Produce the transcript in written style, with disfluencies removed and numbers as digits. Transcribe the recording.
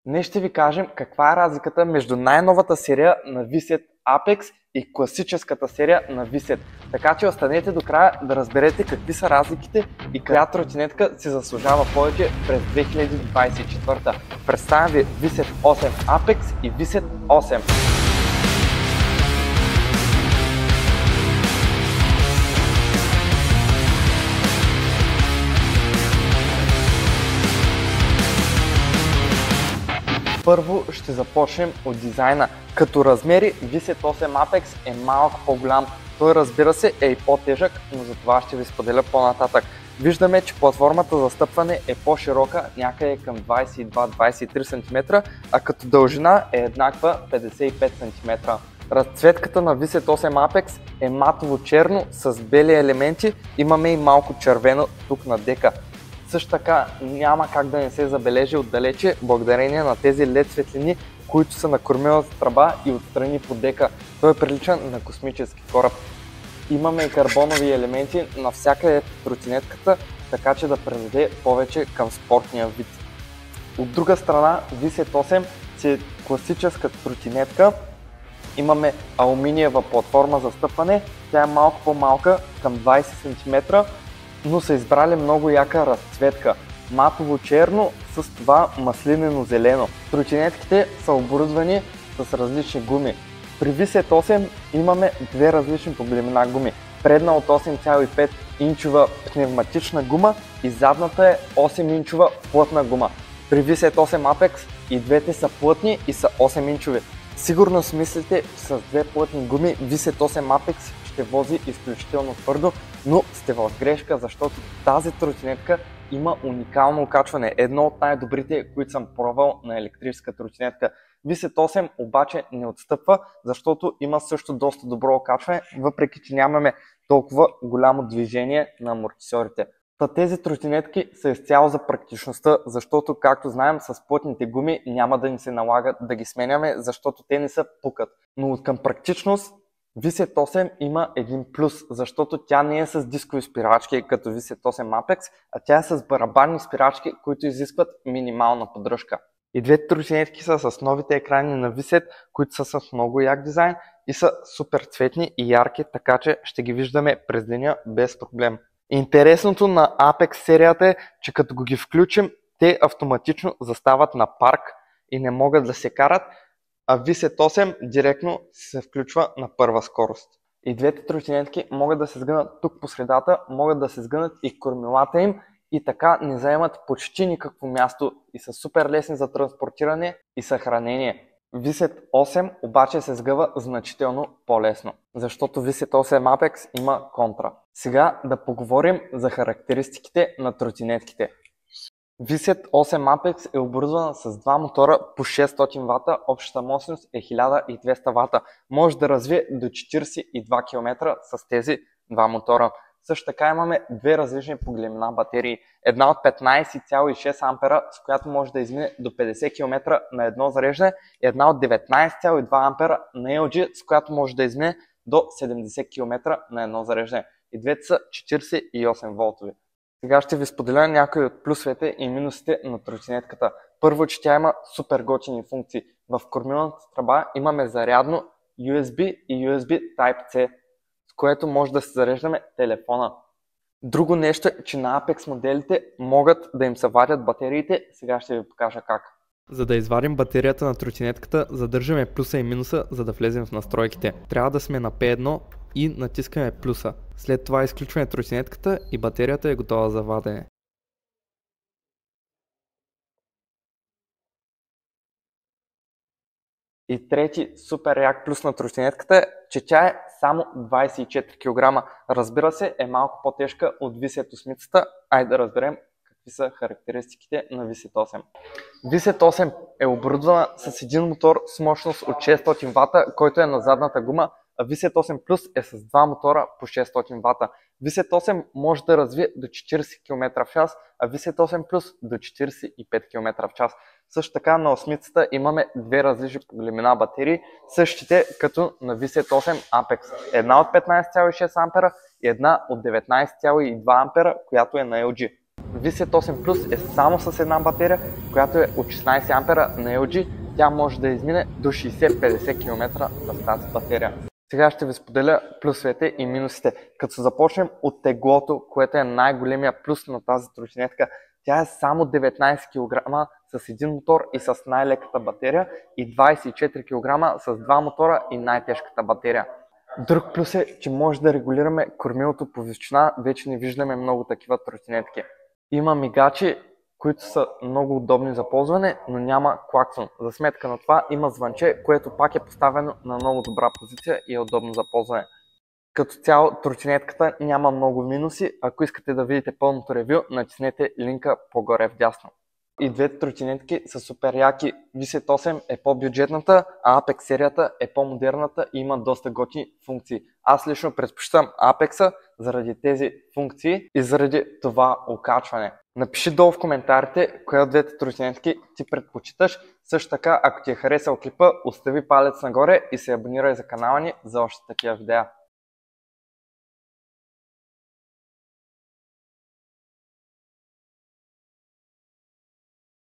Днес ще ви кажем каква е разликата между най-новата серия на V-Set Apex и класическата серия на V-Set. Така че останете до края да разберете какви са разликите и коя тротинетка си заслужава повече през 2024. Представям ви V-Set 8 Apex и V-Set 8. Първо ще започнем от дизайна. Като размери V-Set 8 Apex е малко по-голям. Той, разбира се, е и по-тежък, но за това ще ви споделя по-нататък. Виждаме, че платформата за стъпване е по-широка, някъде към 22-23 см, а като дължина е еднаква 55 см. Разцветката на V-Set 8 Apex е матово черно с бели елементи, имаме и малко червено тук на дека. Също така няма как да не се забележи отдалече благодарение на тези LED светлини, които са на кормилната тръба и отстрани по дека. Той прилича на космически кораб. Имаме и карбонови елементи навсякъде в тротинетката, така че да предаде повече към спортния вид. От друга страна, V-Set 8 си е класическа тротинетка. Имаме алуминиева платформа за стъпване, тя е малко по-малка, към 20 см, но са избрали много яка разцветка. Матово черно с това маслинено зелено. Тротинетките са оборудвани с различни гуми. При V-Set 8 имаме две различни по големина гуми. Предна от 8,5 инчова пневматична гума и задната е 8 инчова плътна гума. При V-Set 8 Apex и двете са плътни и са 8 инчови. Сигурно си мислите, с две плътни гуми V-Set 8 Apex ще вози изключително твърдо, но сте в грешка, защото тази тротинетка има уникално окачване. Едно от най-добрите, които съм пробвал на електрическа тротинетка. V-Set 8 обаче не отстъпва, защото има също доста добро окачване, въпреки че нямаме толкова голямо движение на амортисьорите. Тези тротинетки са изцяло за практичността, защото, както знаем, с плътните гуми няма да ни се налага да ги сменяме, защото те не са пукат. Но от към практичност V-Set 8 има един плюс, защото тя не е с дискови спирачки като V-Set 8 Apex, а тя е с барабанни спирачки, които изискват минимална поддръжка. И двете тротинетки са с новите екрани на V-Set, които са с много як дизайн и са супер цветни и ярки, така че ще ги виждаме през деня без проблем. Интересното на Apex серията е, че като ги включим, те автоматично застават на парк и не могат да се карат, а V-Set 8 директно се включва на първа скорост. И двете тротинетки могат да се сгънат тук по средата, могат да се сгънат и кормилата им и така не заемат почти никакво място и са супер лесни за транспортиране и съхранение. V-Set 8 обаче се сгъва значително по-лесно, защото V-Set 8 Apex има контра. Сега да поговорим за характеристиките на тротинетките. V-Set 8 Apex е оборудвана с два мотора по 600 W, общата мощност е 1200 W. Може да развие до 42 км с тези два мотора. Също така имаме две различни по големина батерии. Една от 15,6 ампера, с която може да измине до 50 км на едно зареждане, и една от 19,2 ампера на LG, с която може да измине до 70 км на едно зареждане. И двете са 48 волтови. Сега ще ви споделя някои от плюсовете и минусите на тротинетката. Първо, че тя има супер готини функции. В кормилната тръба имаме зарядно USB и USB Type-C, с което може да се зареждаме телефона. Друго нещо е, че на Apex моделите могат да им се вадят батериите. Сега ще ви покажа как. За да извадим батерията на тротинетката, задържаме плюса и минуса, за да влезем в настройките. Трябва да сме на P1 и натискаме плюса. След това изключваме тротинетката и батерията е готова за вадене. И трети супер як плюс на тротинетката е, че тя е само 24 кг. Разбира се, е малко по-тежка от V-Set 8. Айде да разберем какви са характеристиките на V-Set 8. V-Set 8 е оборудвана с един мотор с мощност от 600 W, който е на задната гума, а V-Set 8 Plus е с два мотора по 600 W. V-Set 8 може да развие до 40 км в час, а V-Set 8 Plus до 45 км в час. Също така на осмицата имаме две различни по големина батерии, същите като на V-Set 8 Apex. Една от 15,6 ампера и една от 19,2 ампера, която е на LG. V8 Plus е само с една батерия, която е от 16 ампера на LG. Тя може да измине до 60-50 км с тази батерия. Сега ще ви споделя плюсовете и минусите. Като започнем от теглото, което е най-големия плюс на тази тротинетка. Тя е само 19 кг с един мотор и с най-леката батерия и 24 кг с два мотора и най-тежката батерия. Друг плюс е, че може да регулираме кормилото по височина. Вече не виждаме много такива тротинетки. Има мигачи, които са много удобни за ползване, но няма клаксон. За сметка на това има звънче, което пак е поставено на много добра позиция и е удобно за ползване. Като цяло тротинетката няма много минуси. Ако искате да видите пълното ревю, натиснете линка по-горе вдясно. И двете тротинетки са супер яки. V8 е по-бюджетната, а Apex серията е по-модерната и има доста готини функции. Аз лично предпочитам Apex заради тези функции и заради това окачване. Напиши долу в коментарите коя от двете тротинетки ти предпочиташ. Също така, ако ти е харесал клипа, остави палец нагоре и се абонирай за канала ни за още такива видеа.